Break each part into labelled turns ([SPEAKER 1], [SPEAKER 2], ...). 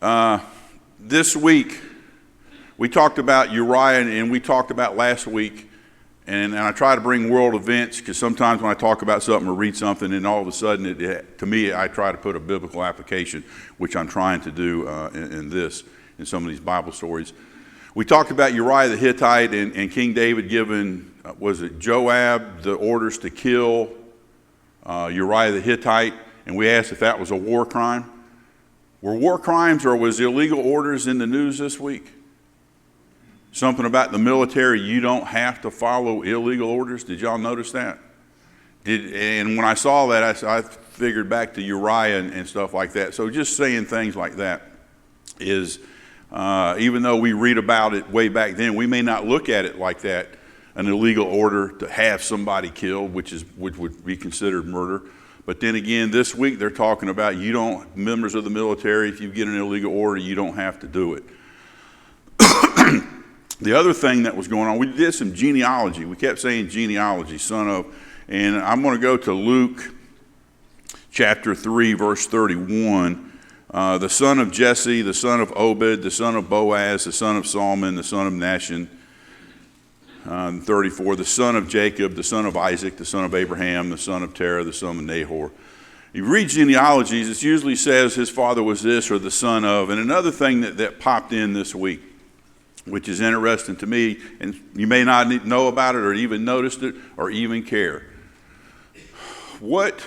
[SPEAKER 1] This week, we talked about Uriah, and we talked about last week, and I try to bring world events, because sometimes when I talk about something or read something, and all of a sudden, to me, I try to put a biblical application, which I'm trying to do in some of these Bible stories. We talked about Uriah the Hittite and King David giving, was it Joab, the orders to kill Uriah the Hittite, and we asked if that was a war crime. Were war crimes or was illegal orders in the news this week? Something about the military, you don't have to follow illegal orders. Did y'all notice that? And when I saw that, I figured back to Uriah and stuff like that. So just saying things like that is, even though we read about it way back then, we may not look at it like that, an illegal order to have somebody killed, which would be considered murder. But then again, this week they're talking about members of the military, if you get an illegal order, you don't have to do it. The other thing that was going on, we did some genealogy. We kept saying genealogy, son of, and I'm going to go to Luke chapter 3, verse 31. The son of Jesse, the son of Obed, the son of Boaz, the son of Salmon, the son of Nahshon. 34, the son of Jacob, the son of Isaac, the son of Abraham, the son of Terah, the son of Nahor. You read genealogies, it usually says his father was this or the son of. And another thing that popped in this week, which is interesting to me, and you may not know about it or even noticed it or even care. What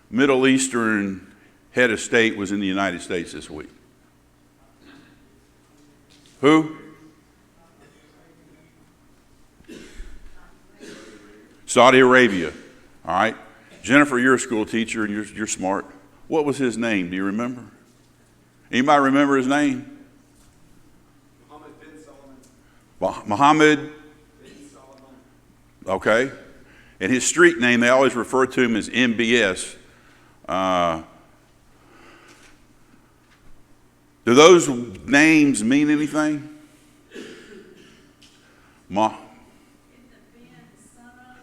[SPEAKER 1] Middle Eastern head of state was in the United States this week? Who? Saudi Arabia. All right. Jennifer, you're a school teacher and you're smart. What was his name? Do you remember? Anybody remember his name?
[SPEAKER 2] Mohammed bin Salman.
[SPEAKER 1] Mohammed
[SPEAKER 2] bin Salman.
[SPEAKER 1] Okay. And his street name, they always refer to him as MBS. Do those names mean anything?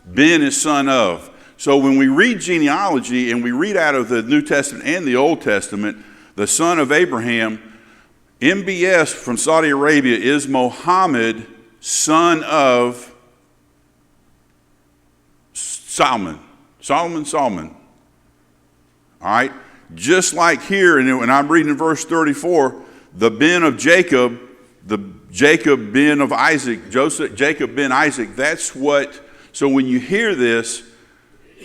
[SPEAKER 1] Ben is son of. So when we read genealogy and we read out of the New Testament and the Old Testament, the son of Abraham, MBS from Saudi Arabia is Mohammed, son of Salmon. Salmon. All right? Just like here, and I'm reading in verse 34, the Ben of Jacob, the Jacob Ben of Isaac, Jacob Ben Isaac, that's what. So when you hear this,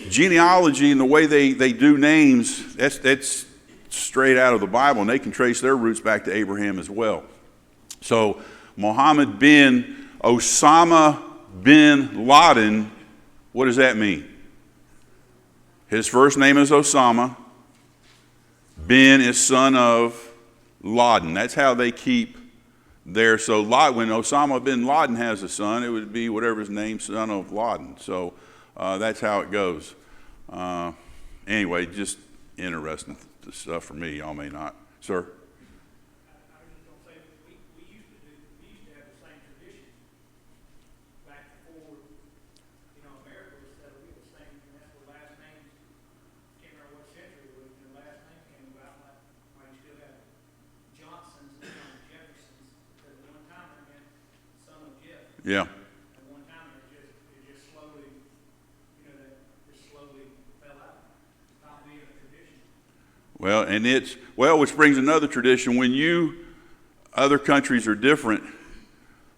[SPEAKER 1] genealogy and the way they do names, that's straight out of the Bible, and they can trace their roots back to Abraham as well. So Mohammed bin Osama bin Laden, what does that mean? His first name is Osama. Ben is son of Laden. That's how they keep there. So when Osama bin Laden has a son, it would be whatever his name, son of Laden. So that's how it goes. Anyway, just interesting stuff for me. Y'all may not. Sir?
[SPEAKER 3] I was just going to say, we used to have the same tradition back before, America was settled. We had the same, and that's where last names, can't remember what century it was, when the last name came about, like you still have Johnsons and Jeffersons, because at one time it meant son of Jeff.
[SPEAKER 1] Yeah.
[SPEAKER 3] At one time it just slowly, that just slowly fell out. Stopped being a tradition.
[SPEAKER 1] Well, which brings another tradition. When other countries are different,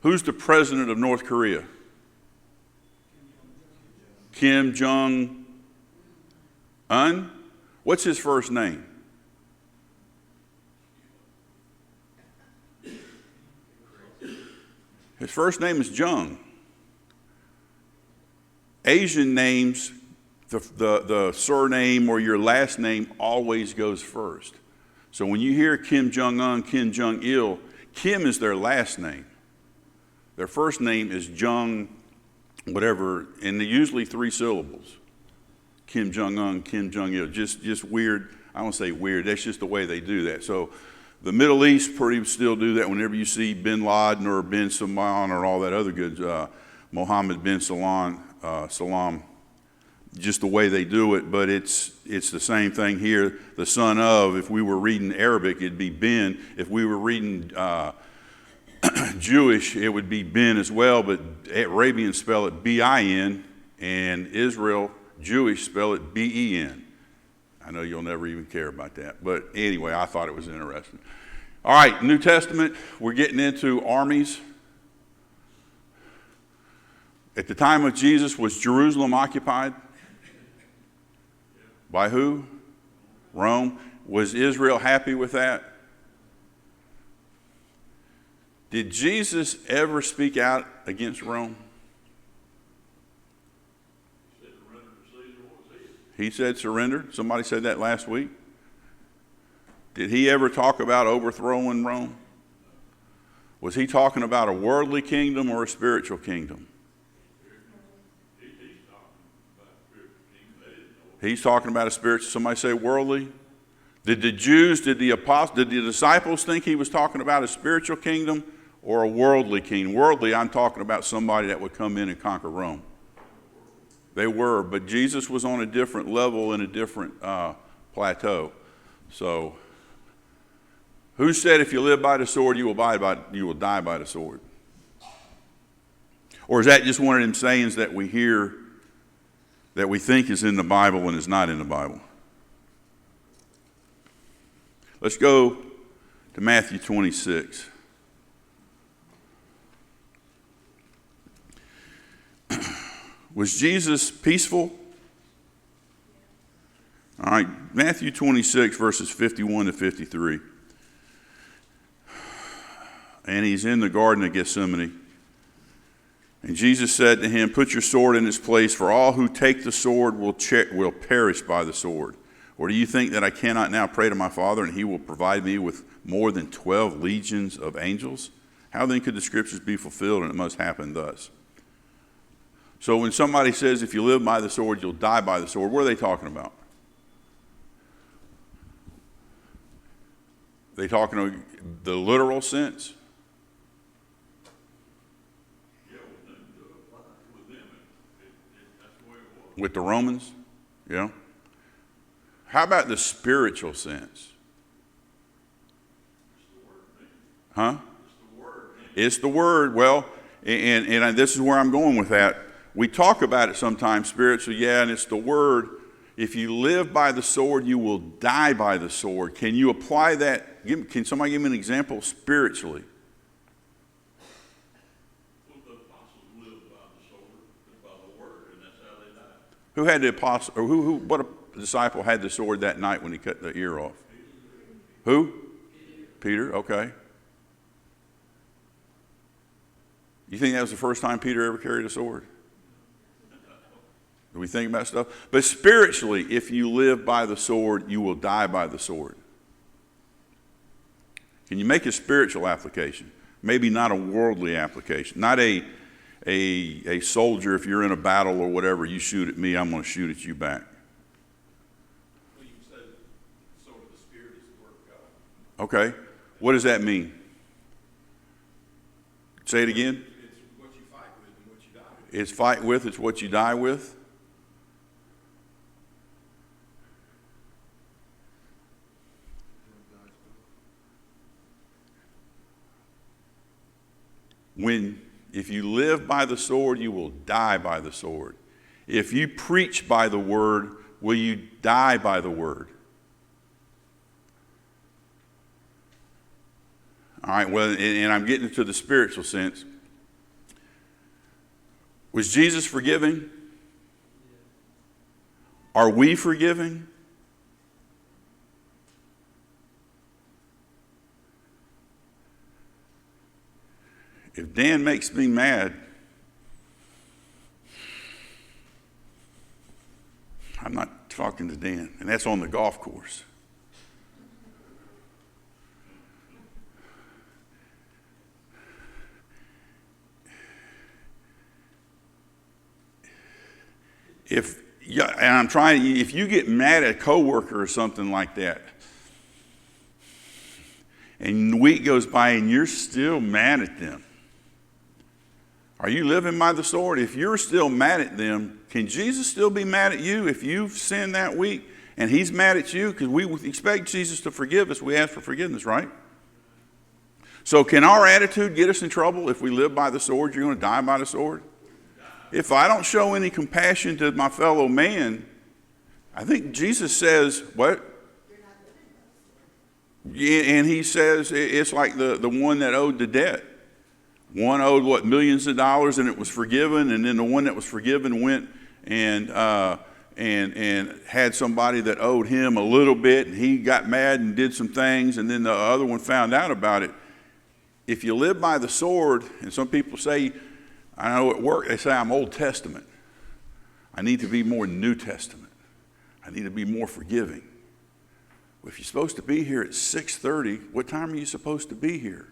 [SPEAKER 1] who's the president of North Korea? Kim Jong-un? What's his first name? His first name is Jung. Asian names, the surname or your last name always goes first. So when you hear Kim Jong-un, Kim Jong-il, Kim is their last name. Their first name is Jung, whatever, and they're usually 3 syllables. Kim Jong-un, Kim Jong-il, just weird. I don't say weird, that's just the way they do that. So the Middle East pretty still do that whenever you see bin Laden or bin Salman or all that other good, Mohammed bin Salam. just the way they do it, but it's the same thing here. The son of, if we were reading Arabic, it'd be bin. If we were reading Jewish, it would be bin as well, but Arabians spell it B-I-N, and Israel, Jewish, spell it B-E-N. I know you'll never even care about that, but anyway, I thought it was interesting. All right, New Testament, we're getting into armies. At the time of Jesus, was Jerusalem occupied? By who? Rome. Was Israel happy with that? Did Jesus ever speak out against Rome? He said surrender. Somebody said that last week. Did he ever talk about overthrowing Rome? Was he talking about a worldly kingdom or a spiritual kingdom? He's talking about a spiritual. Somebody say worldly. Did the Jews, did the apostles, did the disciples think he was talking about a spiritual kingdom or a worldly kingdom? Worldly, I'm talking about somebody that would come in and conquer Rome. They were, but Jesus was on a different level and a different plateau. So, who said if you live by the sword, you will die by the sword? Or is that just one of them sayings that we hear that we think is in the Bible and is not in the Bible? Let's go to Matthew 26. Was Jesus peaceful? All right, Matthew 26, verses 51 to 53. And he's in the Garden of Gethsemane. And Jesus said to him, "Put your sword in its place, for all who take the sword will perish by the sword. Or do you think that I cannot now pray to my Father, and he will provide me with more than 12 legions of angels? How then could the scriptures be fulfilled?" And it must happen thus. So when somebody says, if you live by the sword, you'll die by the sword, what are they talking about? They talking about the literal sense? With the Romans? Yeah. How about the spiritual sense? Huh? It's the word. Well, and this is where I'm going with that. We talk about it sometimes spiritually, yeah, and it's the word. If you live by the sword, you will die by the sword. Can you apply that? Can somebody give me an example spiritually?
[SPEAKER 4] Well, the apostles lived by the sword, by the word, and that's how they died.
[SPEAKER 1] Who had the apostle, or what disciple had the sword that night when he cut the ear off? Who? Peter, okay. You think that was the first time Peter ever carried a sword? Do we think about stuff? But spiritually, if you live by the sword, you will die by the sword. Can you make a spiritual application? Maybe not a worldly application. Not a soldier, if you're in a battle or whatever, you shoot at me, I'm going to shoot at you back.
[SPEAKER 4] Well, you said the sword of the Spirit is the word of God.
[SPEAKER 1] Okay. What does that mean? Say it again.
[SPEAKER 4] It's what you fight with and what you die with.
[SPEAKER 1] It's fight with, it's what you die with. If you live by the sword, you will die by the sword. If you preach by the word, will you die by the word? All right, well, and I'm getting to the spiritual sense. Was Jesus forgiving? Are we forgiving? If Dan makes me mad, I'm not talking to Dan, and that's on the golf course. If you get mad at a coworker or something like that, and the week goes by and you're still mad at them, Are you living by the sword? If you're still mad at them, can Jesus still be mad at you if you've sinned that week and he's mad at you? Because we expect Jesus to forgive us. We ask for forgiveness, right? So can our attitude get us in trouble if we live by the sword? You're going to die by the sword? If I don't show any compassion to my fellow man, I think Jesus says, what? Yeah, and he says it's like the one that owed the debt. One owed, what, millions of dollars, and it was forgiven, and then the one that was forgiven went and had somebody that owed him a little bit, and he got mad and did some things, and then the other one found out about it. If you live by the sword, and some people say, I know at work, they say I'm Old Testament. I need to be more New Testament. I need to be more forgiving. Well, if you're supposed to be here at 6:30, what time are you supposed to be here?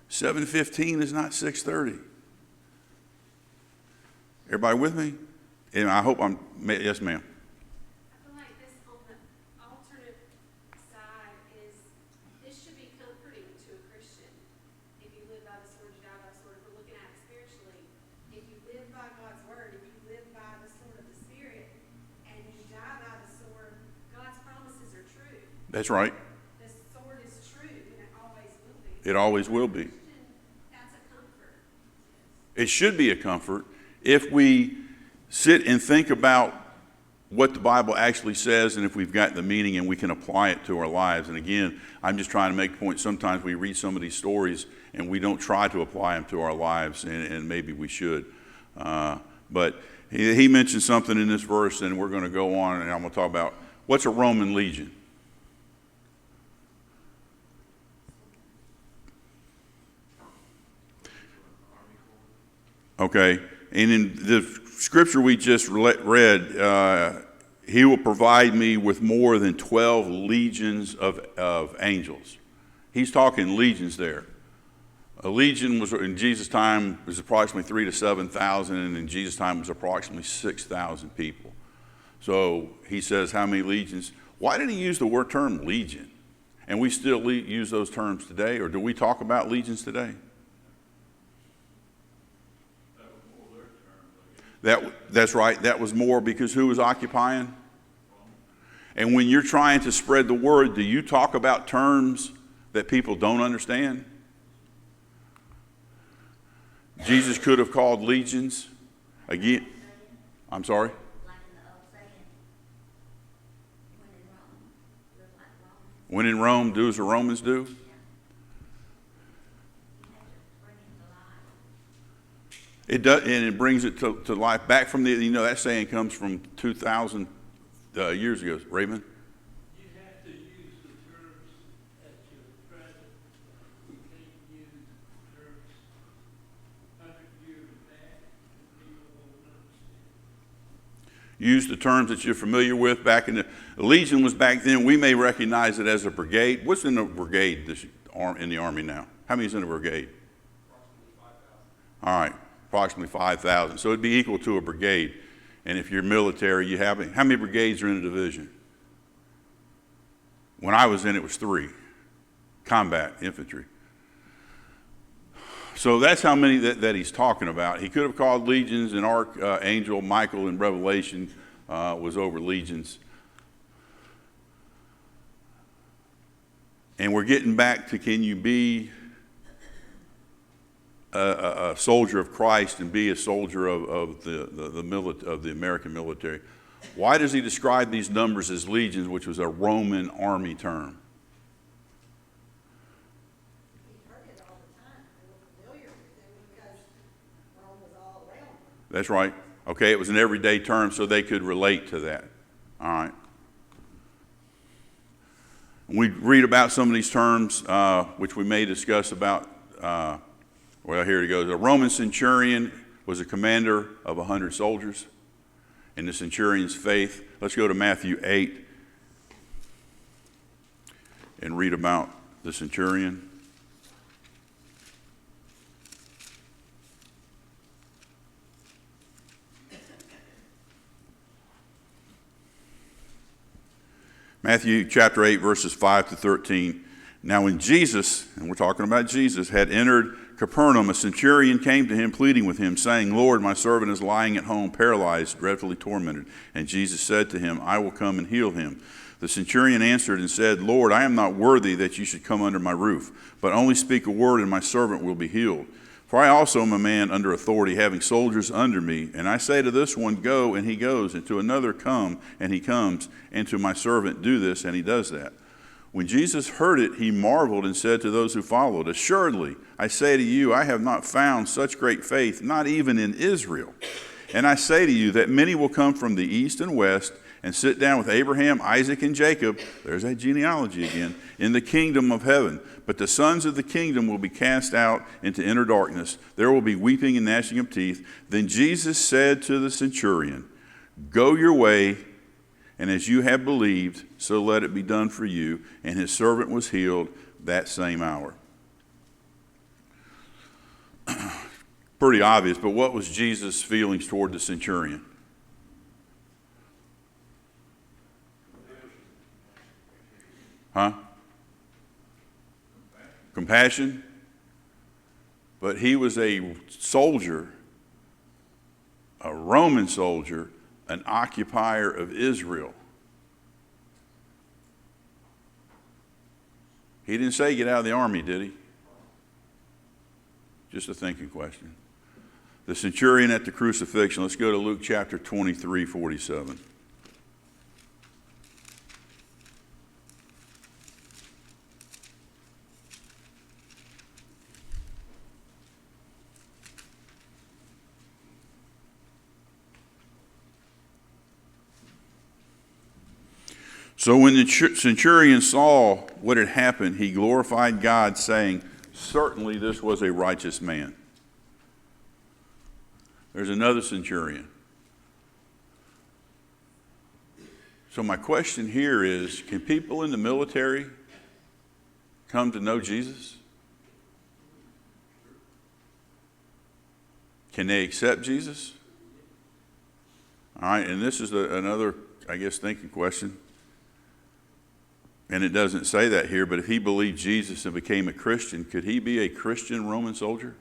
[SPEAKER 1] 7:15 is not 6:30. Everybody with me? And I hope I'm, yes, ma'am.
[SPEAKER 5] I feel like this on the alternate side is, this should be comforting to a Christian. If you live by the sword, you die by the sword. If we're looking at it spiritually, if you live by God's word, if you live by the sword of the Spirit, and you die by the sword, God's promises are true.
[SPEAKER 1] That's right.
[SPEAKER 5] The sword is true, and it always will be.
[SPEAKER 1] It always will be.
[SPEAKER 5] That's a comfort.
[SPEAKER 1] It should be a comfort if we sit and think about what the Bible actually says, and if we've got the meaning and we can apply it to our lives. And again, I'm just trying to make a point. Sometimes we read some of these stories and we don't try to apply them to our lives, and maybe we should. But he mentioned something in this verse, and we're going to go on, and I'm going to talk about what's a Roman legion. Okay, and in the scripture we just read, he will provide me with more than 12 legions of angels. He's talking legions there. A legion was in Jesus' time was approximately 3,000 to 7,000, and in Jesus' time was approximately 6,000 people. So he says, how many legions? Why did he use the term legion? And we still use those terms today, or do we talk about legions today? That's right. That was more because who was occupying? And when you're trying to spread the word, do you talk about terms that people don't understand? Jesus could have called legions. Again, I'm sorry?
[SPEAKER 6] Like in the old saying, when in Rome, live like Romans.
[SPEAKER 1] When in Rome, do as the Romans do.
[SPEAKER 6] You have to bring it to life.
[SPEAKER 1] It does, and it brings it to life. Back from the, that saying comes from 2,000 years ago. Raymond?
[SPEAKER 3] You have to use the terms at your present. You can't use terms 100 years back that people won't understand.
[SPEAKER 1] Use the terms that you're familiar with. Back in the legion was back then. We may recognize it as a brigade. What's in a brigade in the Army now? How many is in a brigade?
[SPEAKER 2] Approximately 5,000.
[SPEAKER 1] All right, approximately 5,000. So it'd be equal to a brigade. And if you're military, you have how many brigades are in a division? When I was in, it was 3. Combat infantry. So that's how many that he's talking about. He could have called legions, and Archangel Michael in Revelation was over legions. And we're getting back to, can you be a soldier of Christ and be a soldier of the American military? Why does he describe these numbers as legions, which was a Roman army term?
[SPEAKER 6] We heard it all the time. We were familiar with it because Rome was all around them.
[SPEAKER 1] That's right. Okay, it was an everyday term, so they could relate to that. All right. We read about some of these terms, which we may discuss about. Well, here it goes. A Roman centurion was a commander of 100 soldiers. In the centurion's faith, let's go to Matthew 8 and read about the centurion. Matthew chapter 8, verses 5 to 13. Now when Jesus, and we're talking about Jesus, had entered Capernaum, a centurion came to him pleading with him, saying, Lord, my servant is lying at home, paralyzed, dreadfully tormented. And Jesus said to him, I will come and heal him. The centurion answered and said, Lord, I am not worthy that you should come under my roof, but only speak a word and my servant will be healed. For I also am a man under authority, having soldiers under me. And I say to this one, go, and he goes, and to another, come, and he comes, and to my servant, do this, and he does that. When Jesus heard it, he marveled and said to those who followed, assuredly, I say to you, I have not found such great faith, not even in Israel. And I say to you that many will come from the east and west and sit down with Abraham, Isaac, and Jacob, there's that genealogy again, in the kingdom of heaven. But the sons of the kingdom will be cast out into inner darkness. There will be weeping and gnashing of teeth. Then Jesus said to the centurion, go your way, and as you have believed, so let it be done for you. And his servant was healed that same hour. Pretty obvious, but what was Jesus' feelings toward the centurion? Huh? Compassion. But he was a soldier, a Roman soldier, an occupier of Israel. He didn't say get out of the army, did he? Just a thinking question. The centurion at the crucifixion. Let's go to Luke chapter 23, 47. So when the centurion saw what had happened, he glorified God, saying, certainly this was a righteous man. There's another centurion. So my question here is, can people in the military come to know Jesus? Can they accept Jesus? All right, and this is another, I guess, thinking question. And it doesn't say that here, but if he believed Jesus and became a Christian, could he be a Christian Roman soldier?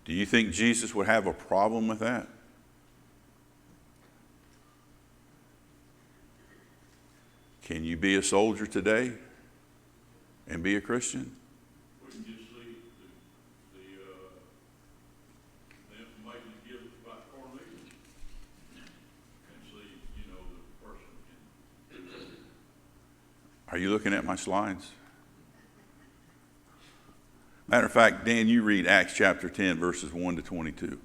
[SPEAKER 1] Do you think Jesus would have a problem with that? Can you be a soldier today and be a Christian?
[SPEAKER 4] We can just see the information that gives us about Cornelius and see, the person can.
[SPEAKER 1] Are you looking at my slides? Matter of fact, Dan, you read Acts chapter 10, verses 1 to 22.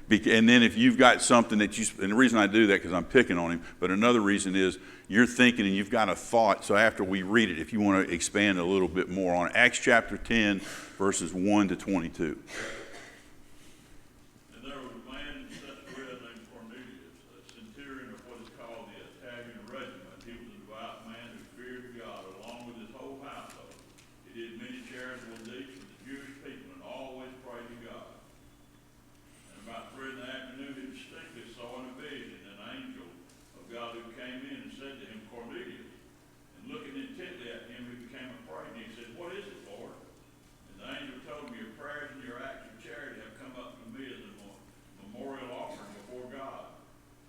[SPEAKER 1] And then if you've got something that and the reason I do that because I'm picking on him, but another reason is you're thinking and you've got a thought, so after we read it, if you want to expand a little bit more on it. Acts chapter 10, verses 1 to 22.
[SPEAKER 4] And there was a man in Caesarea named Cornelius, a centurion of what is called the Italian regiment. He was a devout man who feared God, along with his whole household. He did many charitable deeds for the Jewish people and always prayed to God. And about 3 in the afternoon, he distinctly saw in a vision an angel of God who came in and said to him, Cornelius. And looking intently at him, he became afraid. And he said, what is it, Lord? And the angel told him, your prayers and your acts of charity have come up to me as a memorial offering before God.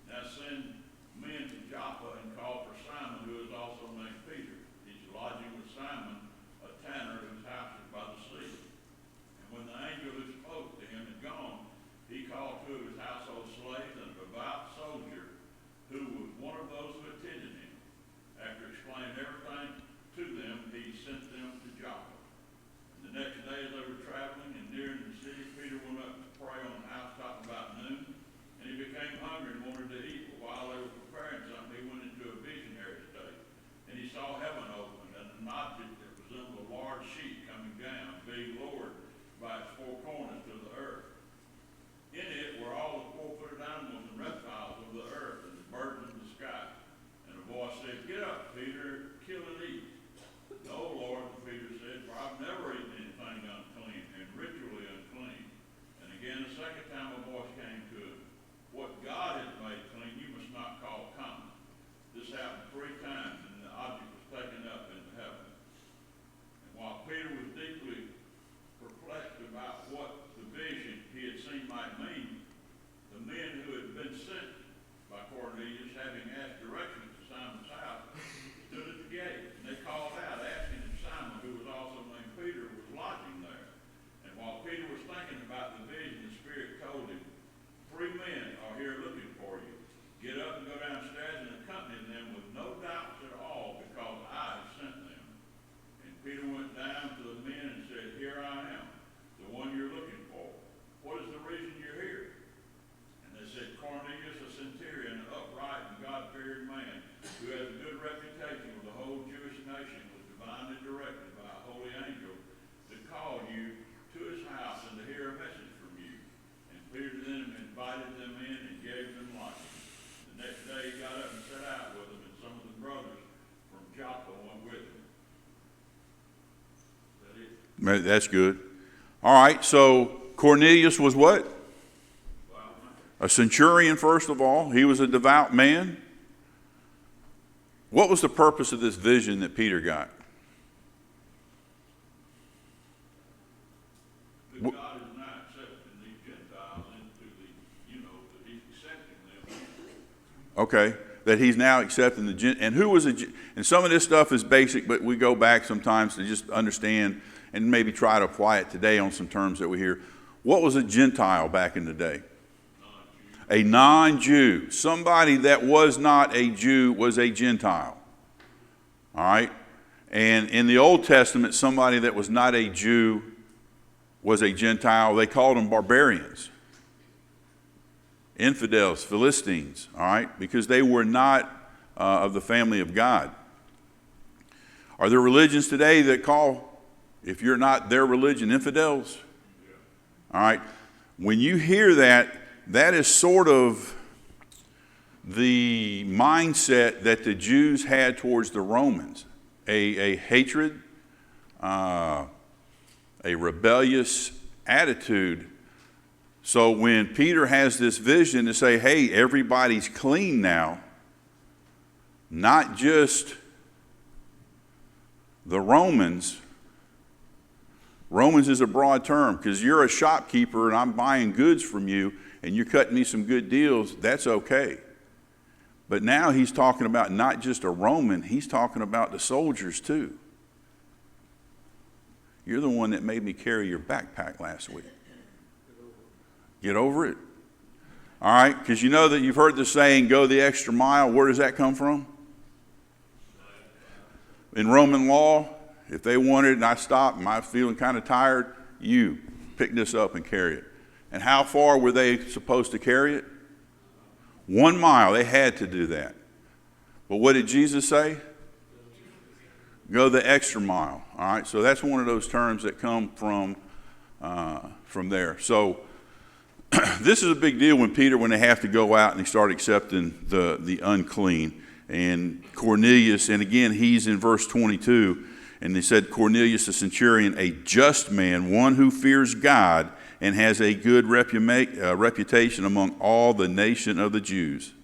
[SPEAKER 4] Now send men to Joppa and call for Simon, who is also named Peter. He's lodging with Simon, a tanner whose house is by the sea. And when the angel who spoke to him had gone, he called 2 of his household slaves and a devout soldier who was one of those who attended him. After explaining everything to them, he sent them to Joppa. And the next day as they were traveling and nearing the city, Peter went up to pray on the housetop about noon, and he became hungry and wanted to eat. But while they were preparing something, he went into a visionary state. And he saw heaven opened, and an object that resembled a large sheet coming down, being lowered by its 4 corners to the earth. In it were all the 4-footed animals and reptiles of the earth and the birds of the sky. And a voice said, get up, Peter, kill and eat. No, Lord, Peter said, for I've never eaten anything unclean and ritually unclean. And again, a second time a voice came to him, what God has made clean, you must not call common. This happened 3 times, and the nation was divinely directed by a holy angel to call you to his house and to hear a message from you. And Peter then invited them in and gave them lodging. The next day he got up and set out with them, and some of the brothers from Joppa went with him. Is that it?
[SPEAKER 1] That's good. All right, so Cornelius was what? A centurion, first of all. He was a devout man. What was the purpose of this vision that Peter got?
[SPEAKER 4] That God is not accepting these Gentiles into the, that he's accepting them.
[SPEAKER 1] Okay, that he's now accepting the and who was and some of this stuff is basic, but we go back sometimes to just understand and maybe try to apply it today on some terms that we hear. What was a Gentile back in the day? A non-Jew. Somebody that was not a Jew was a Gentile. All right? And in the Old Testament, somebody that was not a Jew was a Gentile. They called them barbarians, infidels, Philistines, all right? Because they were not of the family of God. Are there religions today that call, if you're not their religion, infidels? All right? When you hear that, that is sort of the mindset that the Jews had towards the Romans. A hatred, a rebellious attitude. So when Peter has this vision to say, hey, everybody's clean now, not just the Romans. Romans is a broad term because you're a shopkeeper and I'm buying goods from you and you're cutting me some good deals, that's okay. But now he's talking about not just a Roman, he's talking about the soldiers too. You're the one that made me carry your backpack last week. Get over it. All right, because you know that you've heard the saying, go the extra mile. Where does that come from? In Roman law, if they wanted and I stopped and I was feeling kind of tired, you pick this up and carry it. And how far were they supposed to carry it? 1 mile. They had to do that. But what did Jesus say? Go the extra mile. All right. So that's one of those terms that come from there. So this is a big deal when they have to go out and they start accepting the unclean. And Cornelius, and again, he's in verse 22, and they said, Cornelius the centurion, a just man, one who fears God and has a good reputation among all the nation of the Jews.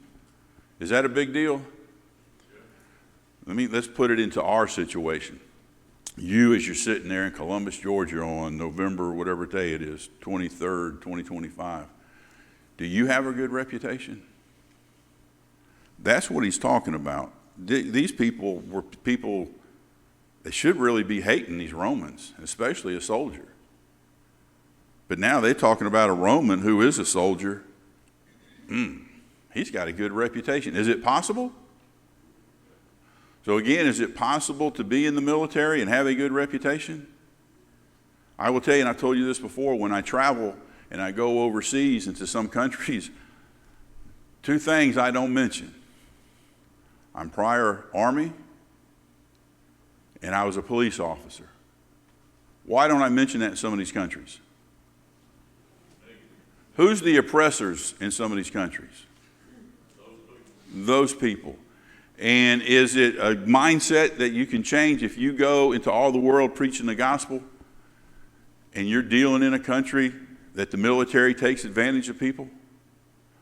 [SPEAKER 1] Is that a big deal? Let's put it into our situation. You, as you're sitting there in Columbus, Georgia on November, whatever day it is, 23rd, 2025, do you have a good reputation? That's what he's talking about. These people were people, they should really be hating these Romans, especially a soldier. But now they're talking about a Roman who is a soldier. He's got a good reputation. Is it possible? So again, is it possible to be in the military and have a good reputation? I will tell you, and I've told you this before, when I travel and I go overseas into some countries, 2 things I don't mention. I'm prior Army, and I was a police officer. Why don't I mention that in some of these countries? Who's the oppressors in some of these countries? Those people. And is it a mindset that you can change if you go into all the world preaching the gospel and you're dealing in a country that the military takes advantage of people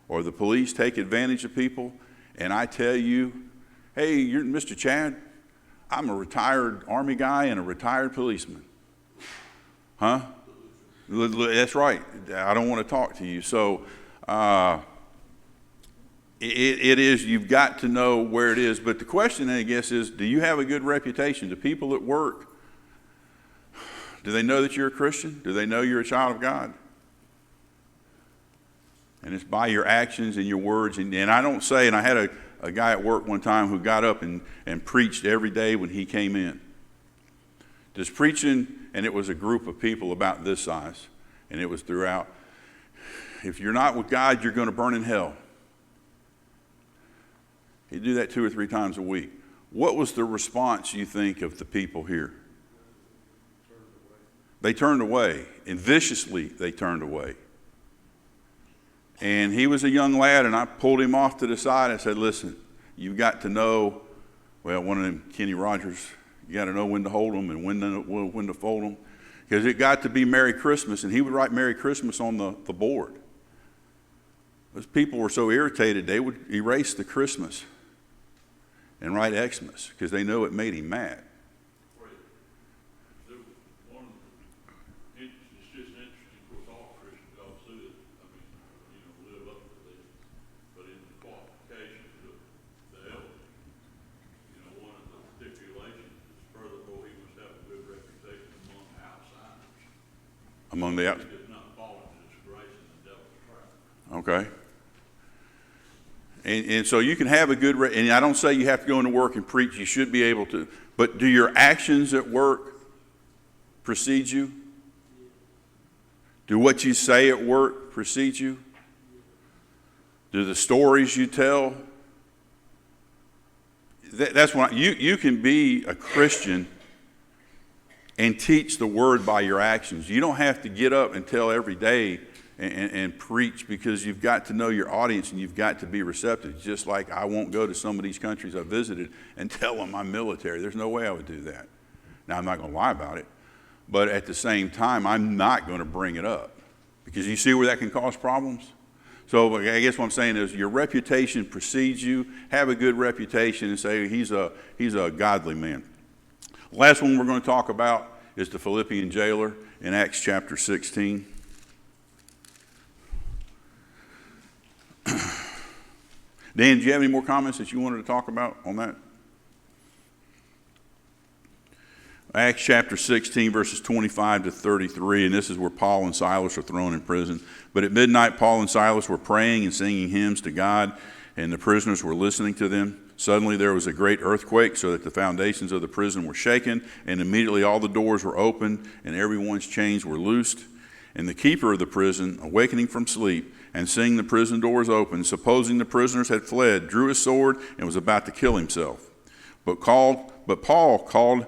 [SPEAKER 1] or the police take advantage of people, and I tell you, hey, you're Mr. Chad, I'm a retired Army guy and a retired policeman. Huh? That's right. I don't want to talk to you. So it is, you've got to know where it is. But the question, I guess, is, do you have a good reputation? Do people at work, do they know that you're a Christian? Do they know you're a child of God? And it's by your actions and your words. And I don't say, and I had a guy at work one time who got up and preached every day when he came in. Just preaching, and it was a group of people about this size, and it was throughout. If you're not with God, you're going to burn in hell. He'd do that 2 or 3 times a week. What was the response, you think, of the people here? They turned away, and viciously they turned away. And he was a young lad, and I pulled him off to the side and said, listen, you've got to know, well, one of them Kenny Rogers, you got to know when to hold them and when to fold them. Because it got to be Merry Christmas, and he would write Merry Christmas on the board. Those people were so irritated, they would erase the Christmas and write Xmas because they know it made him mad.
[SPEAKER 4] It's just interesting, of course, all Christians also, live up to this, but in the qualifications of the elder, one of the stipulations is furthermore, he must have a good reputation among outsiders.
[SPEAKER 1] Among the
[SPEAKER 4] He does not fall into disgrace in the devil's trap.
[SPEAKER 1] Okay. And so you can have a good, and I don't say you have to go into work and preach, you should be able to, but do your actions at work precede you? Do what you say at work precede you? Do the stories you tell? That's why you can be a Christian and teach the word by your actions. You don't have to get up and tell every day and preach, because you've got to know your audience and you've got to be receptive. Just like I won't go to some of these countries I visited and tell them I'm military. There's no way I would do that. Now, I'm not going to lie about it, but at the same time, I'm not going to bring it up, because you see where that can cause problems? So I guess what I'm saying is your reputation precedes you. Have a good reputation and say he's a godly man. The last one we're going to talk about is the Philippian jailer in Acts chapter 16. Dan, do you have any more comments that you wanted to talk about on that? Acts chapter 16, verses 25 to 33, and this is where Paul and Silas are thrown in prison. But at midnight, Paul and Silas were praying and singing hymns to God, and the prisoners were listening to them. Suddenly there was a great earthquake, so that the foundations of the prison were shaken, and immediately all the doors were opened, and everyone's chains were loosed. And the keeper of the prison, awakening from sleep, and seeing the prison doors open, supposing the prisoners had fled, drew his sword and was about to kill himself. But Paul called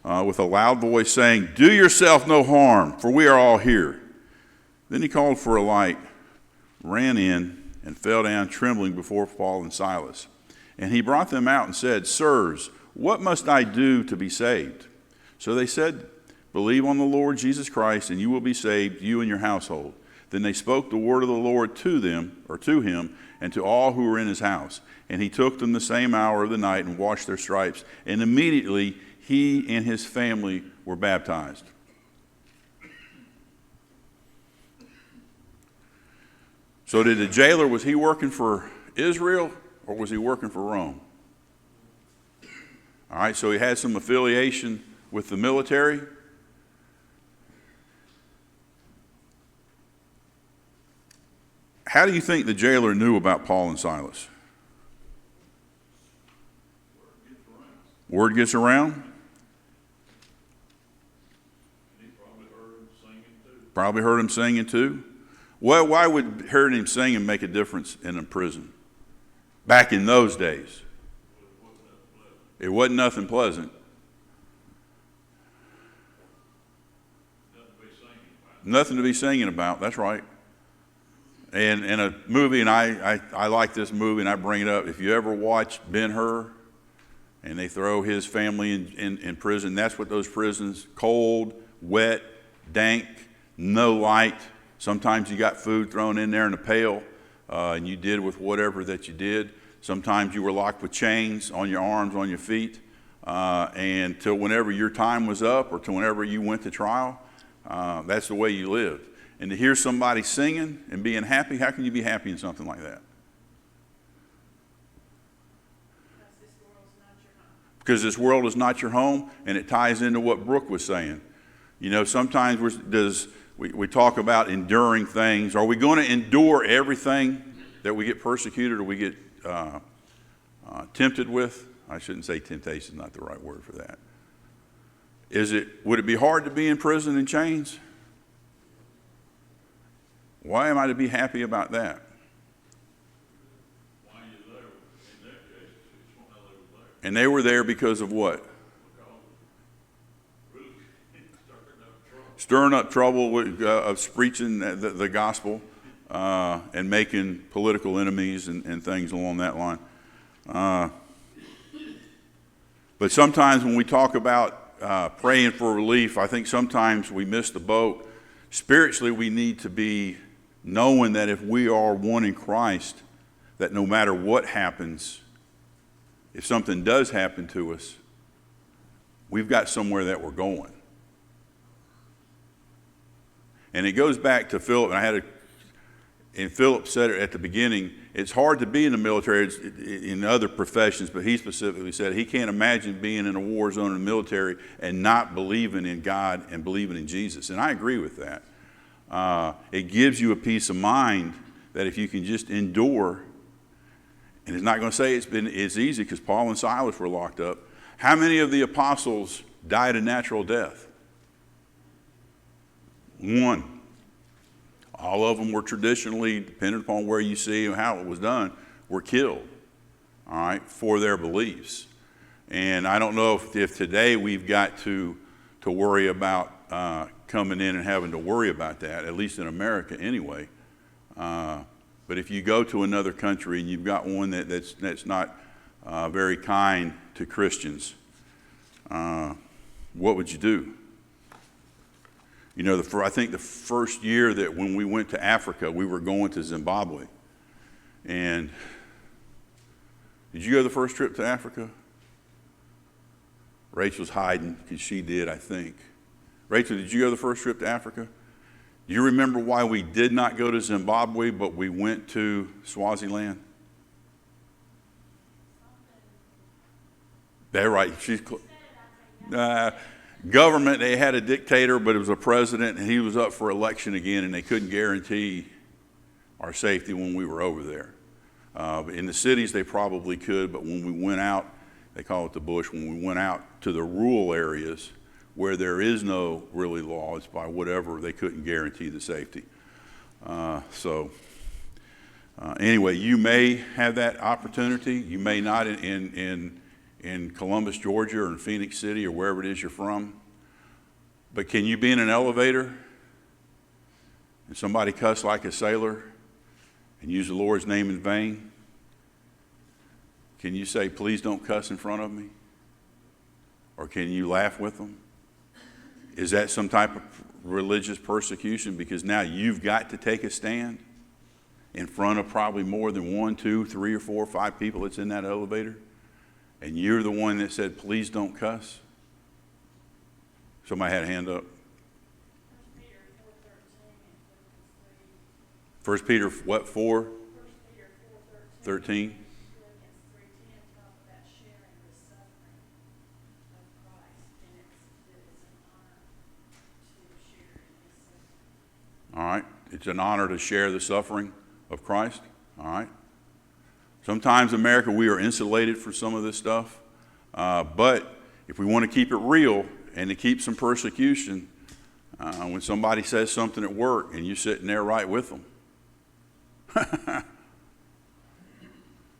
[SPEAKER 1] with a loud voice, saying, "Do yourself no harm, for we are all here." Then he called for a light, ran in, and fell down trembling before Paul and Silas. And he brought them out and said, "Sirs, what must I do to be saved?" So they said, "Believe on the Lord Jesus Christ, and you will be saved, you and your household." Then they spoke the word of the Lord to him, and to all who were in his house. And he took them the same hour of the night and washed their stripes. And immediately he and his family were baptized. So did the jailer, was he working for Israel or was he working for Rome? All right, so he had some affiliation with the military. How do you think the jailer knew about Paul and Silas? Word gets around?
[SPEAKER 4] He probably heard him singing too.
[SPEAKER 1] Probably heard him singing too. Well, why would hearing him singing make a difference in a prison? Back in those days. It wasn't nothing pleasant. Nothing to be singing about, that's right. And in a movie, and I like this movie, and I bring it up. If you ever watch Ben-Hur, and they throw his family in prison, that's what those prisons, cold, wet, dank, no light. Sometimes you got food thrown in there in a pail, and you did with whatever that you did. Sometimes you were locked with chains on your arms, on your feet, and till whenever your time was up or till whenever you went to trial, that's the way you lived. And to hear somebody singing and being happy, how can you be happy in something like that? Because this world is not your home, and it ties into what Brooke was saying. You know, sometimes we talk about enduring things. Are we going to endure everything that we get persecuted or we get tempted with? I shouldn't say temptation, is not the right word for that. Would it be hard to be in prison in chains? Why am I to be happy about that?
[SPEAKER 4] Why are you there? In that case, it's how they were there.
[SPEAKER 1] And they were there because of what? Stirring up trouble of preaching the gospel and making political enemies and things along that line. But sometimes when we talk about praying for relief, I think sometimes we miss the boat. Spiritually, we need to be knowing that if we are one in Christ, that no matter what happens, if something does happen to us, we've got somewhere that we're going. And it goes back to Philip, and Philip said it at the beginning, it's hard to be in the military in other professions, but he specifically said he can't imagine being in a war zone in the military and not believing in God and believing in Jesus. And I agree with that. It gives you a peace of mind that if you can just endure, and it's not going to say it's easy because Paul and Silas were locked up. How many of the apostles died a natural death? One. All of them were traditionally, depending upon where you see and how it was done, were killed, all right, for their beliefs. And I don't know if today we've got to worry about coming in and having to worry about that, at least in America anyway. But if you go to another country and you've got one that's not very kind to Christians, what would you do? You know, I think the first year that when we went to Africa, we were going to Zimbabwe. And did you go the first trip to Africa? Rachel's hiding because she did, I think. Rachel, did you go the first trip to Africa? Do you remember why we did not go to Zimbabwe, but we went to Swaziland? They're right. She's government, they had a dictator, but it was a president, and he was up for election again, and they couldn't guarantee our safety when we were over there. In the cities, they probably could, but when we went out, they call it the bush, when we went out to the rural areas where there is no really law, it's by whatever, they couldn't guarantee the safety. Anyway, you may have that opportunity. You may not in Columbus, Georgia, or in Phoenix City, or wherever it is you're from. But can you be in an elevator and somebody cuss like a sailor and use the Lord's name in vain? Can you say, please don't cuss in front of me? Or can you laugh with them? Is that some type of religious persecution? Because now you've got to take a stand in front of probably more than 1, 2, 3, or 4, or 5 people that's in that elevator. And you're the one that said, please don't cuss. Somebody had a hand up. 1 Peter what, 4? 13. All right. It's an honor to share the suffering of Christ. All right. Sometimes in America we are insulated from some of this stuff. But if we want to keep it real and to keep some persecution, when somebody says something at work and you're sitting there right with them,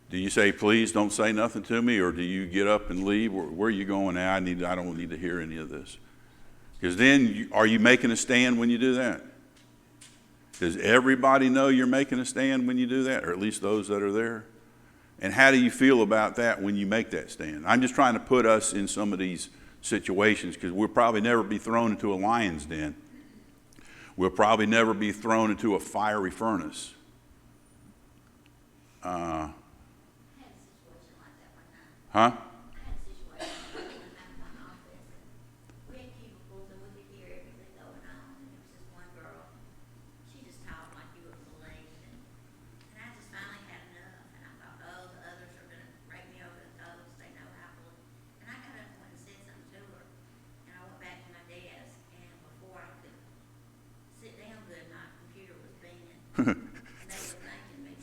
[SPEAKER 1] do you say, please don't say nothing to me, or do you get up and leave? Where are you going now? I don't need to hear any of this. Because then, are you making a stand when you do that? Does everybody know you're making a stand when you do that, or at least those that are there? And how do you feel about that when you make that stand? I'm just trying to put us in some of these situations because we'll probably never be thrown into a lion's den. We'll probably never be thrown into a fiery furnace. Huh?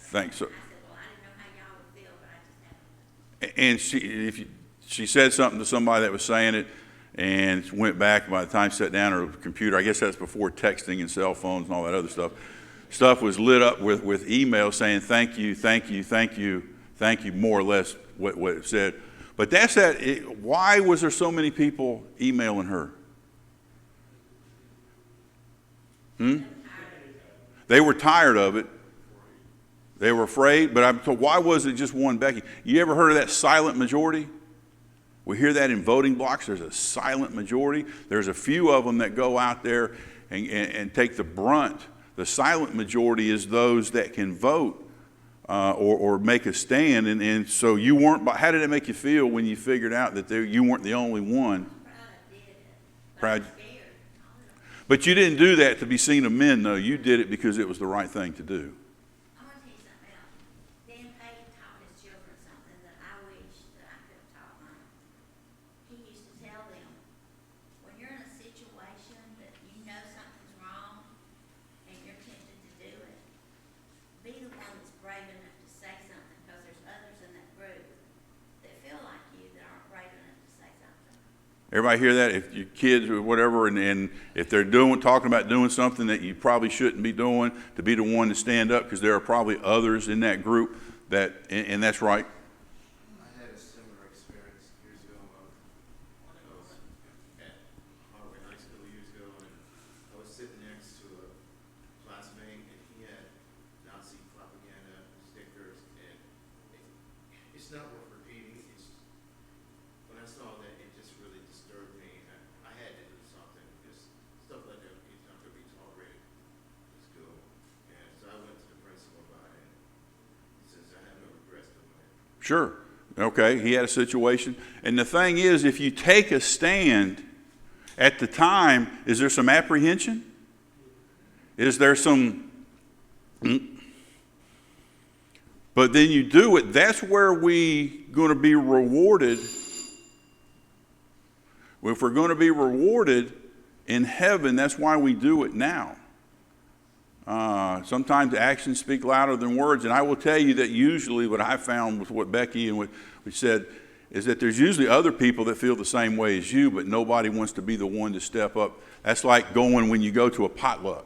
[SPEAKER 1] Thanks, sir. And she said something to somebody that was saying it and went back. By the time she sat down her computer, I guess that's before texting and cell phones and all that other stuff. Stuff was lit up with emails saying thank you, thank you, thank you, thank you, more or less what it said. But that's that. Why was there so many people emailing her? They were tired of it. They were afraid. But I'm told, why was it just one Becky? You ever heard of that silent majority? We hear that in voting blocks. There's a silent majority. There's a few of them that go out there and take the brunt. The silent majority is those that can vote or make a stand. And so you weren't. How did it make you feel when you figured out that you weren't the only one? Proud. But you didn't do that to be seen of men, though. You did it because it was the right thing to do.
[SPEAKER 7] I want to tell you something else. Dan Payton taught his children something that I wish that I could have taught mine. He used to tell them, when you're in a situation that you know something's wrong and you're tempted to do it, be the one that's brave enough to say something, because there's others in that group that feel like you that aren't brave enough to say something.
[SPEAKER 1] Everybody hear that? If your kids or whatever, and if they're talking about doing something that you probably shouldn't be doing, to be the one to stand up, because there are probably others in that group that, and that's right.
[SPEAKER 2] I had a similar experience years ago. I was at Harvard High School years ago, and I was sitting next to a classmate, and he had Nazi propaganda stickers, and it's not worth repeating. When I saw that, it just really disturbed me. I had to do something, because stuff like that is not going to be tolerated in school. And so I went to the principal about it. He says, I have no regrets doing it.
[SPEAKER 1] Sure. Okay, he had a situation. And the thing is, if you take a stand at the time, is there some apprehension? Is there some... But then you do it, that's where we going to be rewarded. If we're going to be rewarded in heaven, that's why we do it now. Sometimes actions speak louder than words, and I will tell you that usually what I found with what Becky and what we said is that there's usually other people that feel the same way as you, but nobody wants to be the one to step up. That's like going when you go to a potluck,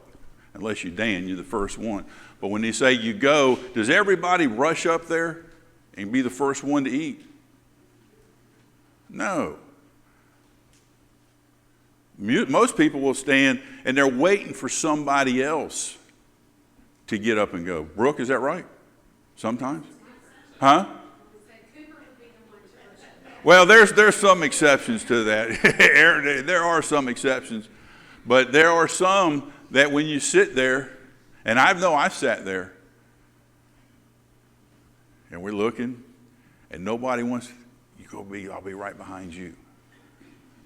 [SPEAKER 1] unless you're Dan, you're the first one. But when they say you go, does everybody rush up there and be the first one to eat? No. Most people will stand and they're waiting for somebody else to get up and go. Brooke, is that right? Sometimes? Huh? Well, there's some exceptions to that. There are some exceptions. But there are some that when you sit there, and I've sat there, and we're looking, and nobody wants, I'll be right behind you.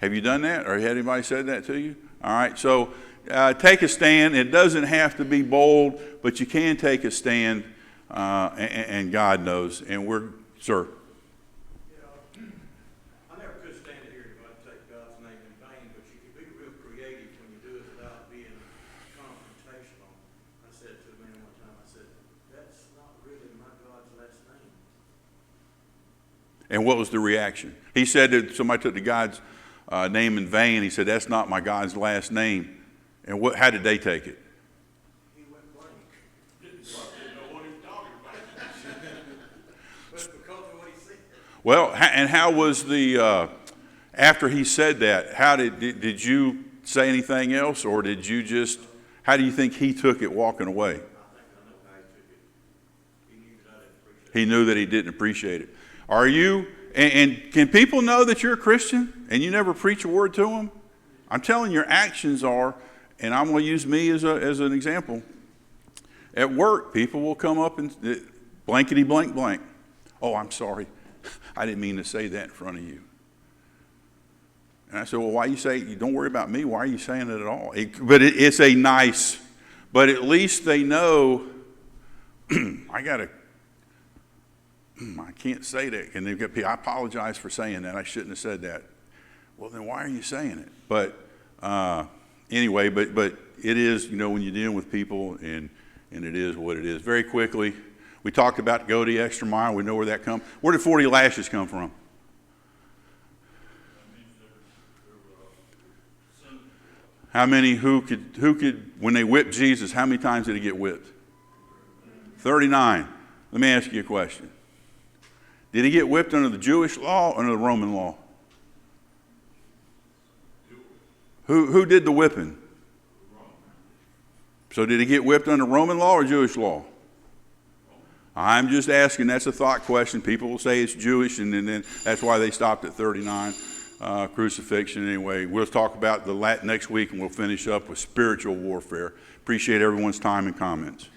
[SPEAKER 1] Have you done that? Or had anybody said that to you? All right, so take a stand. It doesn't have to be bold, but you can take a stand, and God knows. And sir.
[SPEAKER 3] I never could stand it here to take God's name in vain, but you can be real creative when you do it without being confrontational. I said to a man one time, I said, that's not really my God's last name.
[SPEAKER 1] And what was the reaction? He said that somebody took the God's name in vain. He said, that's not my God's last name. And how did they take it?
[SPEAKER 3] He went blank.
[SPEAKER 4] Didn't know what he was talking about.
[SPEAKER 3] But because of what he said.
[SPEAKER 1] Well, and how was after he said that, how did you say anything else, or did you just, how do you think he took it walking away?
[SPEAKER 3] I know how he took it. He knew that I didn't appreciate it.
[SPEAKER 1] He knew that he didn't appreciate it. Are you, and can people know that you're a Christian and you never preach a word to them? I'm telling you, your actions are, and I'm going to use me as an example. At work, people will come up and blankety blank blank. Oh, I'm sorry. I didn't mean to say that in front of you. And I said, well, why you say, don't worry about me. Why are you saying it at all? It's a nice, but at least they know, I can't say that. And they've got people, I apologize for saying that. I shouldn't have said that. Well, then why are you saying it? But anyway, but it is, when you're dealing with people, and it is what it is. Very quickly, we talked about go the extra mile. We know where that comes. Where did 40 lashes come from? How many, who could, when they whipped Jesus, how many times did he get whipped? 39. Let me ask you a question. Did he get whipped under the Jewish law or under the Roman law? Who did the whipping? So did he get whipped under Roman law or Jewish law? I'm just asking. That's a thought question. People will say it's Jewish, and then that's why they stopped at 39, crucifixion. Anyway, we'll talk about the next week, and we'll finish up with spiritual warfare. Appreciate everyone's time and comments.